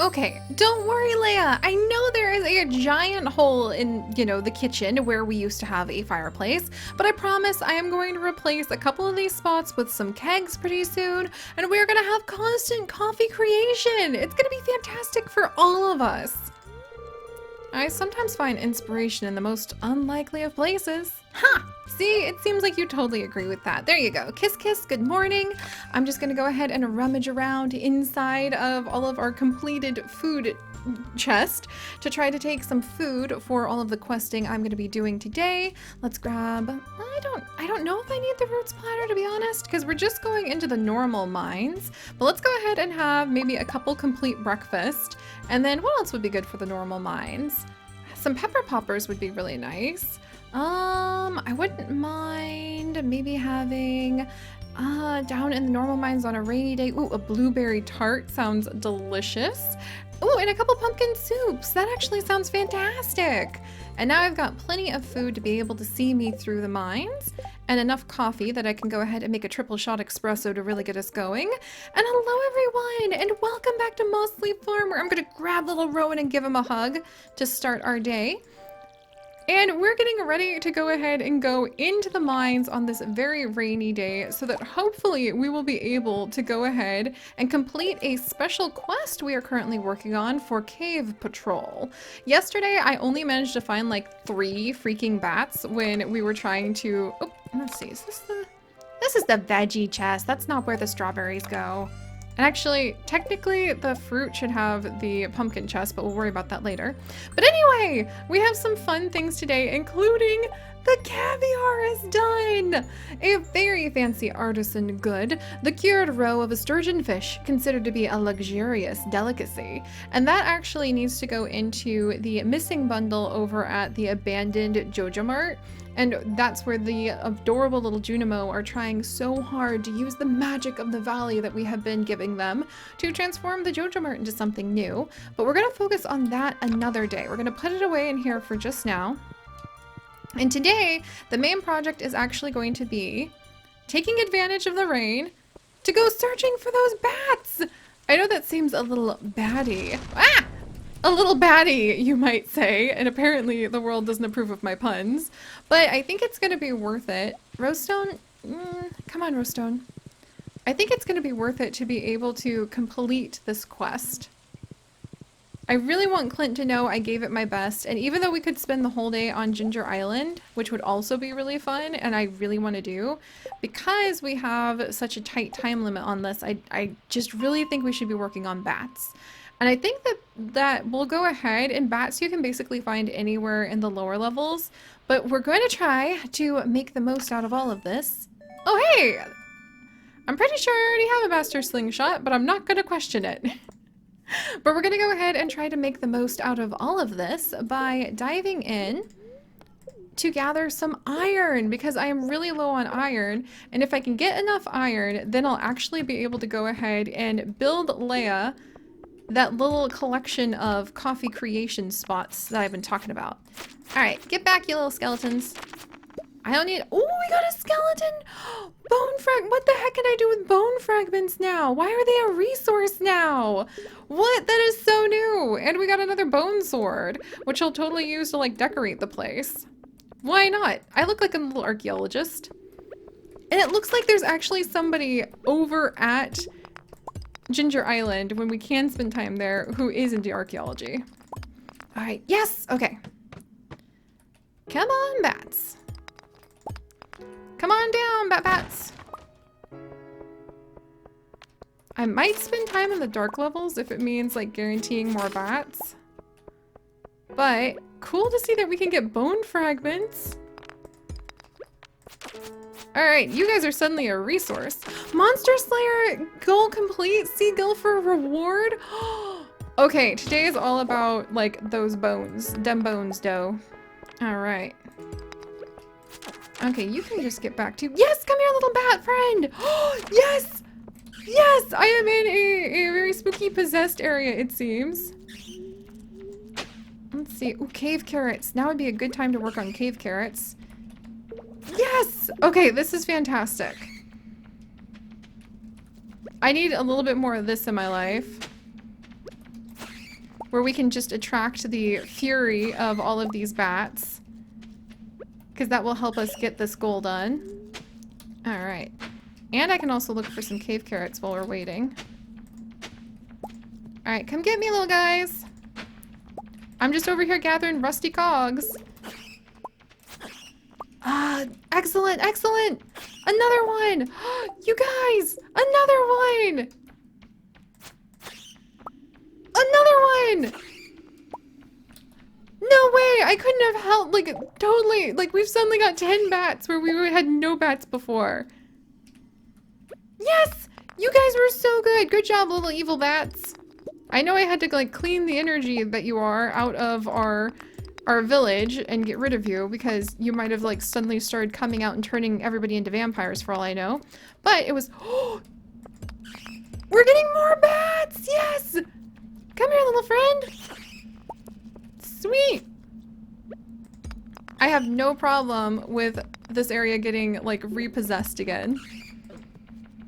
Okay, don't worry, Leia. I know there is a giant hole in, the kitchen where we used to have a fireplace, but I promise I am going to replace a couple of these spots with some kegs pretty soon, and we're gonna have constant coffee creation. It's gonna be fantastic for all of us. I sometimes find inspiration in the most unlikely of places. Ha! See, it seems like you totally agree with that. There you go. Kiss, kiss, good morning. I'm just gonna go ahead and rummage around inside of all of our completed food chest to try to take some food for all of the questing I'm gonna be doing today. Let's grab, I don't know if I need the roots platter, to be honest, because we're just going into the normal mines, but let's go ahead and have maybe a couple complete breakfast. And then what else would be good for the normal mines? Some pepper poppers would be really nice. I wouldn't mind maybe having down in the normal mines on a rainy day. Ooh, a blueberry tart sounds delicious. Ooh, and a couple pumpkin soups. That actually sounds fantastic. And now I've got plenty of food to be able to see me through the mines, and enough coffee that I can go ahead and make a triple shot espresso to really get us going. And hello everyone, and welcome back to Mossleaf Farm, where I'm gonna grab little Rowan and give him a hug to start our day. And we're getting ready to go ahead and go into the mines on this very rainy day so that hopefully we will be able to go ahead and complete a special quest we are currently working on for Cave Patrol. Yesterday, I only managed to find like 3 freaking bats when we were trying to... Oh, let's see, is this the... This is the veggie chest. That's not where the strawberries go. And actually, technically, the fruit should have the pumpkin chest, but we'll worry about that later. But anyway, we have some fun things today, including the caviar is done! A very fancy artisan good, the cured roe of a sturgeon fish, considered to be a luxurious delicacy. And that actually needs to go into the missing bundle over at the abandoned Jojo Mart. And that's where the adorable little Junimo are trying so hard to use the magic of the valley that we have been giving them to transform the Jojo Mart into something new. But we're going to focus on that another day. We're going to put it away in here for just now. And today, the main project is actually going to be taking advantage of the rain to go searching for those bats. I know that seems a little baddie. Ah! A little baddie, you might say, and apparently the world doesn't approve of my puns, but I think it's going to be worth it. Rosestone? Come on, Rosestone. I think it's going to be worth it to be able to complete this quest. I really want Clint to know I gave it my best, and even though we could spend the whole day on Ginger Island, which would also be really fun, and I really want to do, because we have such a tight time limit on this, I just really think we should be working on bats. And I think that we'll go ahead, and bats you can basically find anywhere in the lower levels, but we're going to try to make the most out of all of this. Oh hey! I'm pretty sure I already have a master slingshot, but I'm not going to question it. But we're going to go ahead and try to make the most out of all of this by diving in to gather some iron, because I am really low on iron, and if I can get enough iron, then I'll actually be able to go ahead and build Leia that little collection of coffee creation spots that I've been talking about. Alright, get back, you little skeletons. I don't need... Oh, we got a skeleton! Bone frag... What the heck can I do with bone fragments now? Why are they a resource now? What? That is so new! And we got another bone sword, which I'll totally use to, like, decorate the place. Why not? I look like a little archaeologist. And it looks like there's actually somebody over at Ginger Island, when we can spend time there, who is into archaeology. Alright, yes! Okay. Come on, bats. Come on down, bats. I might spend time in the dark levels if it means, like, guaranteeing more bats. But, cool to see that we can get bone fragments. Alright, you guys are suddenly a resource. Monster Slayer goal complete. Seagull for a reward. Okay, today is all about, like, those bones. Dem bones, dough. Alright. Okay, you can just get back to... Yes, come here, little bat friend! Yes! Yes! I am in a very spooky possessed area, it seems. Let's see. Ooh, cave carrots. Now would be a good time to work on cave carrots. Yes! Okay, this is fantastic. I need a little bit more of this in my life. where we can just attract the fury of all of these bats. Because that will help us get this goal done. Alright. And I can also look for some cave carrots while we're waiting. Alright, come get me, little guys. I'm just over here gathering rusty cogs. Ah, excellent, excellent! Another one! You guys! Another one! Another one! No way! I couldn't have helped, like, totally. Like, we've suddenly got 10 bats where we had no bats before. Yes! You guys were so good! Good job, little evil bats. I know I had to, like, clean the energy that you are out of our village and get rid of you because you might have, like, suddenly started coming out and turning everybody into vampires for all I know. But it was... Oh! We're getting more bats! Yes! Come here, little friend! Sweet! I have no problem with this area getting, like, repossessed again.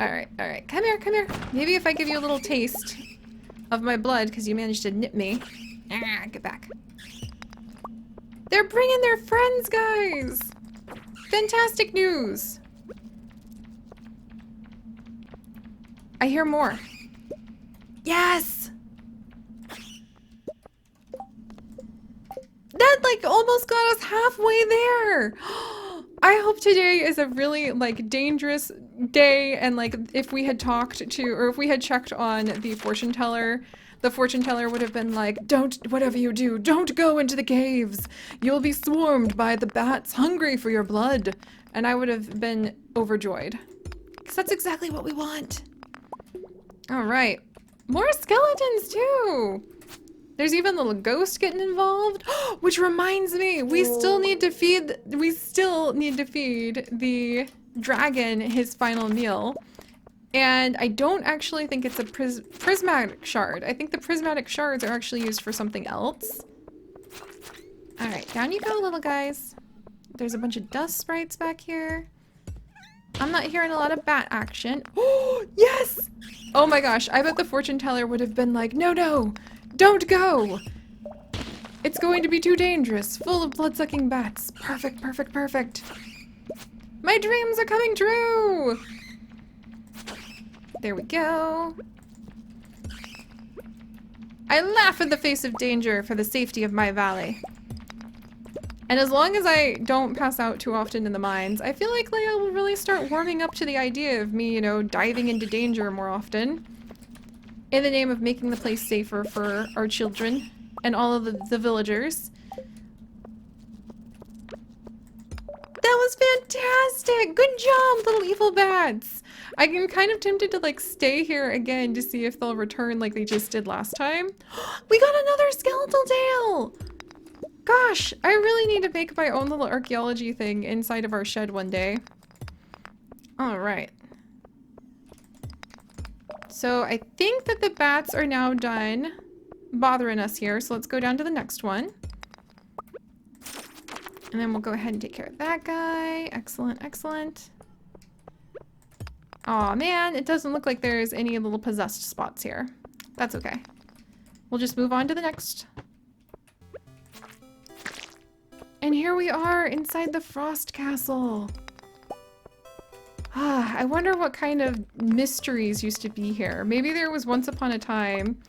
Alright, alright. Come here, come here. Maybe if I give you a little taste of my blood because you managed to nip me. Ah, get back. They're bringing their friends, guys! Fantastic news! I hear more. Yes! That, like, almost got us halfway there! I hope today is a really, like, dangerous day, and, like, if we had talked to, or if we had checked on the fortune teller would have been like, don't, whatever you do, don't go into the caves! You'll be swarmed by the bats hungry for your blood! And I would have been overjoyed. Because that's exactly what we want! Alright. More skeletons, too! There's even a little ghost getting involved. Which reminds me, we still need to feed the dragon his final meal. And I don't actually think it's a prismatic shard. I think the prismatic shards are actually used for something else. Alright, down you go, little guys. There's a bunch of dust sprites back here. I'm not hearing a lot of bat action. Oh, yes! Oh my gosh, I bet the fortune teller would have been like, no, no, don't go! It's going to be too dangerous, full of blood-sucking bats. Perfect, perfect, perfect. My dreams are coming true! There we go. I laugh in the face of danger for the safety of my valley. And as long as I don't pass out too often in the mines, I feel like Leia will really start warming up to the idea of me, you know, diving into danger more often. In the name of making the place safer for our children and all of the villagers. That was fantastic! Good job, little evil bats! I'm kind of tempted to, like, stay here again to see if they'll return like they just did last time. We got another skeletal tail! Gosh, I really need to make my own little archaeology thing inside of our shed one day. Alright. So I think that the bats are now done bothering us here, so let's go down to the next one. And then we'll go ahead and take care of that guy. Excellent, excellent. Aw, man, it doesn't look like there's any little possessed spots here. That's okay. We'll just move on to the next. And here we are inside the Frost Castle. Ah, I wonder what kind of mysteries used to be here. Maybe there was once upon a time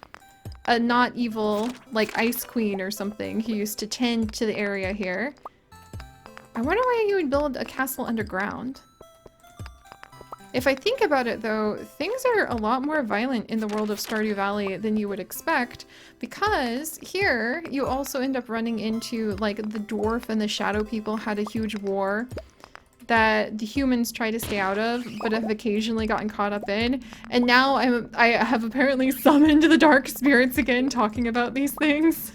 a not evil, like, ice queen or something who used to tend to the area here. I wonder why you would build a castle underground. If I think about it, though, things are a lot more violent in the world of Stardew Valley than you would expect, because here you also end up running into, like, the dwarf and the shadow people had a huge war that the humans try to stay out of, but have occasionally gotten caught up in. And now I have apparently summoned the dark spirits again, talking about these things.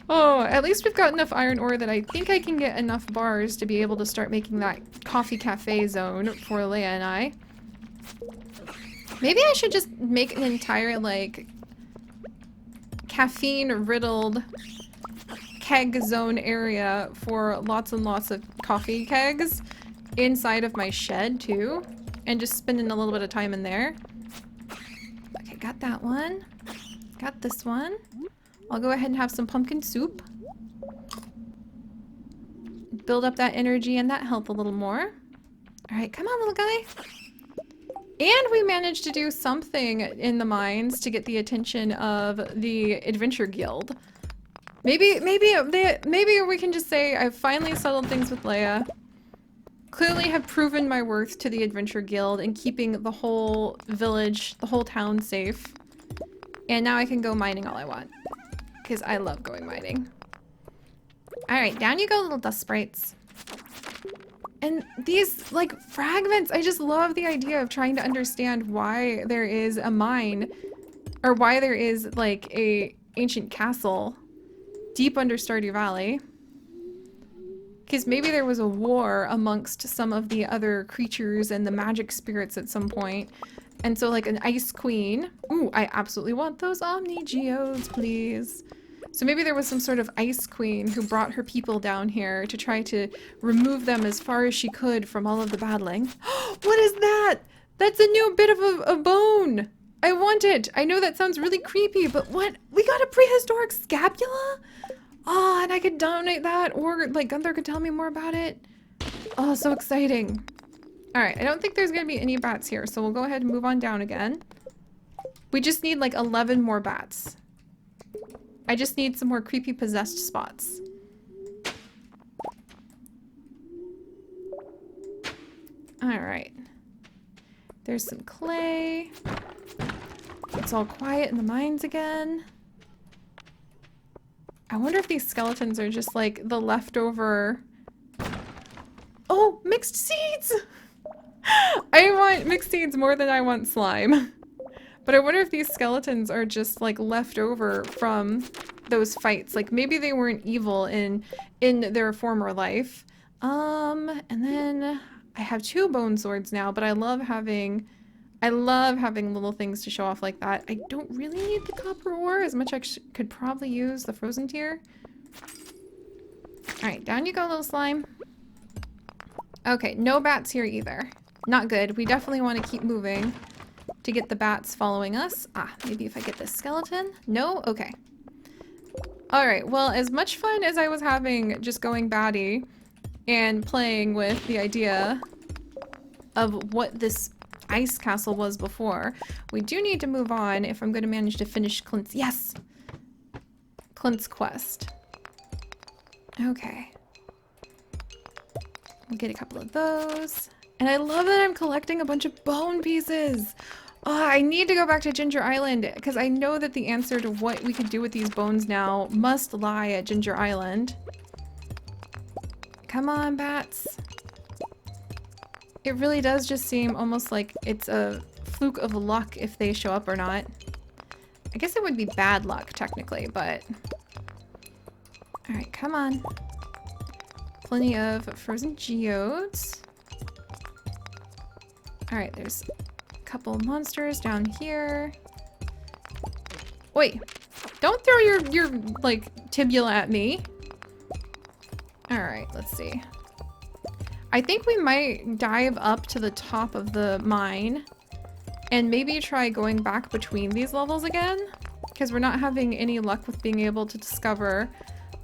Oh, at least we've got enough iron ore that I think I can get enough bars to be able to start making that coffee cafe zone for Leia and I. Maybe I should just make an entire, like, caffeine-riddled keg zone area for lots and lots of coffee kegs inside of my shed, too. And just spending a little bit of time in there. Okay, Alright, got that one. Got this one. I'll go ahead and have some pumpkin soup. Build up that energy and that health a little more. Alright, come on, little guy. And we managed to do something in the mines to get the attention of the Adventure Guild. Maybe we can just say I've finally settled things with Leia. Clearly have proven my worth to the Adventure Guild in keeping the whole village, the whole town safe. And now I can go mining all I want. Because I love going mining. Alright, down you go, little dust sprites. And these, like, fragments, I just love the idea of trying to understand why there is a mine, or why there is, like, a ancient castle deep under Stardew Valley. Because maybe there was a war amongst some of the other creatures and the magic spirits at some point. And so, like, an ice queen. Ooh, I absolutely want those Omni Geodes, please. So maybe there was some sort of ice queen who brought her people down here to try to remove them as far as she could from all of the battling. What is that? That's a new bit of a bone. I want it. I know that sounds really creepy, but what? We got a prehistoric scapula? Oh, and I could donate that, or like Gunther could tell me more about it. Oh, so exciting. All right, I don't think there's gonna be any bats here, so we'll go ahead and move on down again. We just need like 11 more bats. I just need some more creepy possessed spots. All right. There's some clay. It's all quiet in the mines again. I wonder if these skeletons are just like the leftover... Oh, mixed seeds! I want mixed seeds more than I want slime. But I wonder if these skeletons are just like left over from those fights. Like maybe they weren't evil in their former life. And then I have 2 bone swords now, but I love having little things to show off like that. I don't really need the copper ore as much. I could probably use the frozen tier. All right, down you go, little slime. Okay, no bats here either. Not good. We definitely want to keep moving to get the bats following us. Ah, maybe if I get this skeleton? No? Okay. Alright, well, as much fun as I was having just going baddie and playing with the idea of what this ice castle was before, we do need to move on if I'm going to manage to finish Clint's... Yes! Clint's quest. Okay. We'll get a couple of those. And I love that I'm collecting a bunch of bone pieces! Oh, I need to go back to Ginger Island because I know that the answer to what we could do with these bones now must lie at Ginger Island. Come on, bats. It really does just seem almost like it's a fluke of luck if they show up or not. I guess it would be bad luck technically, but... Alright, come on. Plenty of frozen geodes. Alright, there's... couple of monsters down here. Wait, don't throw your like tibula at me. All right, let's see. I think we might dive up to the top of the mine and maybe try going back between these levels again because we're not having any luck with being able to discover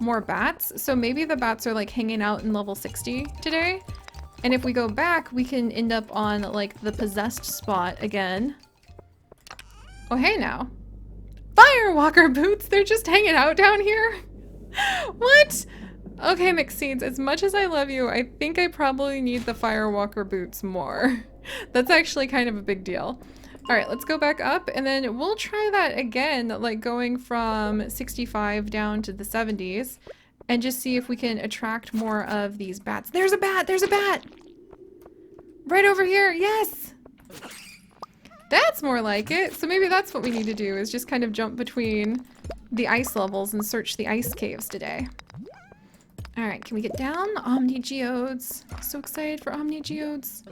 more bats. So maybe the bats are like hanging out in level 60 today. And if we go back, we can end up on, like, the possessed spot again. Oh, hey now. Firewalker boots! They're just hanging out down here? What? Okay, McSeeds, as much as I love you, I think I probably need the Firewalker boots more. That's actually kind of a big deal. Alright, let's go back up, and then we'll try that again, like going from 65 down to the 70s. And just see if we can attract more of these bats. There's a bat! There's a bat! Right over here! Yes! That's more like it. So maybe that's what we need to do, is just kind of jump between the ice levels and search the ice caves today. Alright, can we get down? Omni Geodes. So excited for Omni Geodes.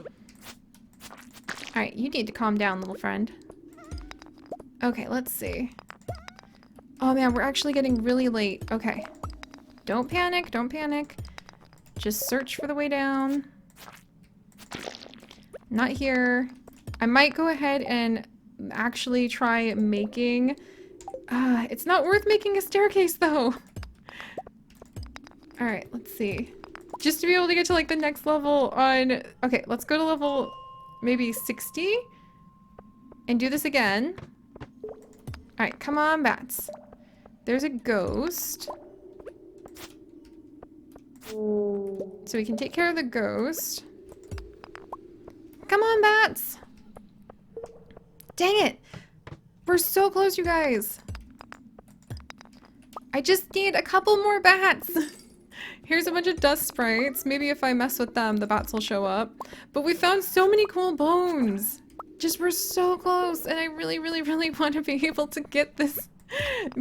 Alright, you need to calm down, little friend. Okay, let's see. Oh man, we're actually getting really late. Okay. Don't panic, don't panic. Just search for the way down. Not here. I might go ahead and actually try making... it's not worth making a staircase, though. Alright, let's see. Just to be able to get to, like, the next level on... Okay, let's go to level maybe 60. And do this again. Alright, come on, bats. There's a ghost. So we can take care of the ghost. Come on, bats! Dang it! We're so close, you guys! I just need a couple more bats! Here's a bunch of dust sprites. Maybe if I mess with them, the bats will show up. But we found so many cool bones! Just we're so close, and I really, really, really want to be able to get this...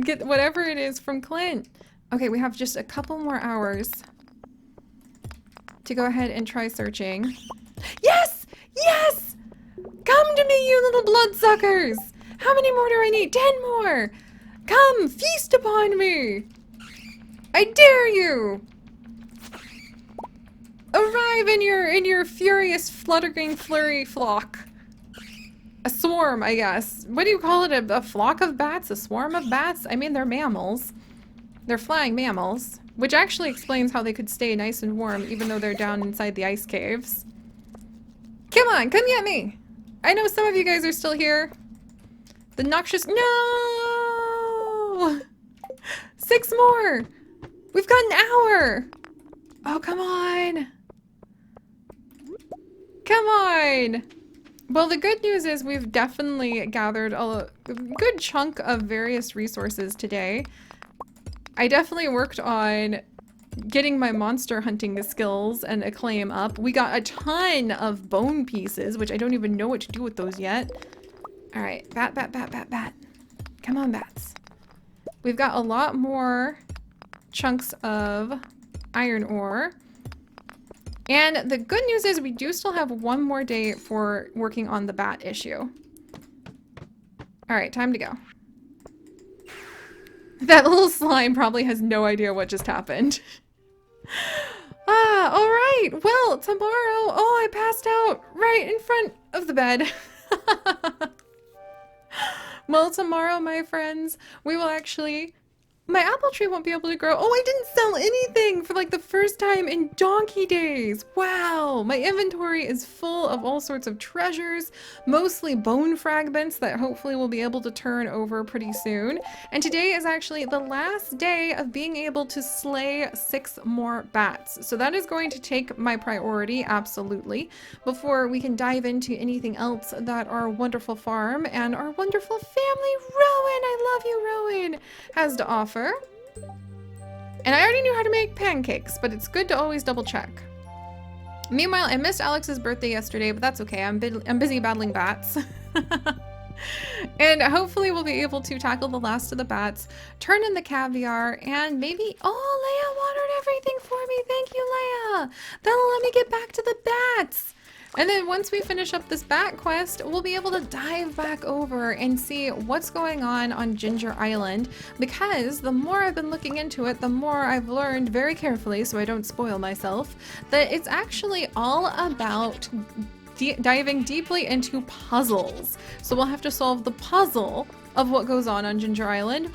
get whatever it is from Clint. Okay, we have just a couple more hours to go ahead and try searching. Yes! Yes! Come to me, you little bloodsuckers! How many more do I need? 10 more! Come, feast upon me! I dare you! Arrive in your furious, fluttering, flurry flock. A swarm, I guess. What do you call it? A flock of bats? A swarm of bats? I mean, they're mammals. They're flying mammals. Which actually explains how they could stay nice and warm even though they're down inside the ice caves. Come on, come get me! I know some of you guys are still here. The noxious... No! 6 more! We've got an hour! Oh, come on! Come on! Well, the good news is we've definitely gathered a good chunk of various resources today. I definitely worked on getting my monster hunting skills and acclaim up. We got a ton of bone pieces, which I don't even know what to do with those yet. All right, bat, bat, bat, bat, bat. Come on, bats. We've got a lot more chunks of iron ore. And the good news is we do still have 1 more day for working on the bat issue. All right, time to go. That little slime probably has no idea what just happened. All right. Well, tomorrow... Oh, I passed out right in front of the bed. Well, tomorrow, my friends, we will actually... My apple tree won't be able to grow. Oh, I didn't sell anything for like the first time in donkey days. Wow. My inventory is full of all sorts of treasures, mostly bone fragments that hopefully we'll be able to turn over pretty soon. And today is actually the last day of being able to slay 6 more bats. So that is going to take my priority, absolutely, before we can dive into anything else that our wonderful farm and our wonderful family, Rowan, I love you, Rowan, has to offer. And I already knew how to make pancakes, but it's good to always double check. Meanwhile, I missed Alex's birthday yesterday, but that's okay. I'm busy battling bats. And hopefully we'll be able to tackle the last of the bats, turn in the caviar, and maybe... Oh, Leia watered everything for me. Thank you, Leia. That'll let me get back to the bats. And then once we finish up this bat quest, we'll be able to dive back over and see what's going on Ginger Island, because the more I've been looking into it, the more I've learned very carefully, so I don't spoil myself, that it's actually all about diving deeply into puzzles. So we'll have to solve the puzzle of what goes on Ginger Island.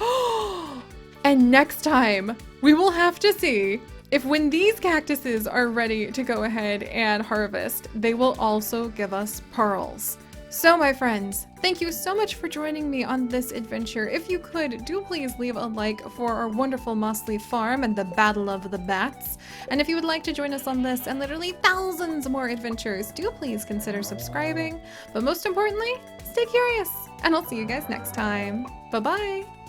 And next time, we will have to see if when these cactuses are ready to go ahead and harvest, they will also give us pearls. So my friends, thank you so much for joining me on this adventure. If you could, do please leave a like for our wonderful Mossleaf farm and the Battle of the Bats. And if you would like to join us on this and literally thousands more adventures, do please consider subscribing. But most importantly, stay curious, and I'll see you guys next time. Bye-bye!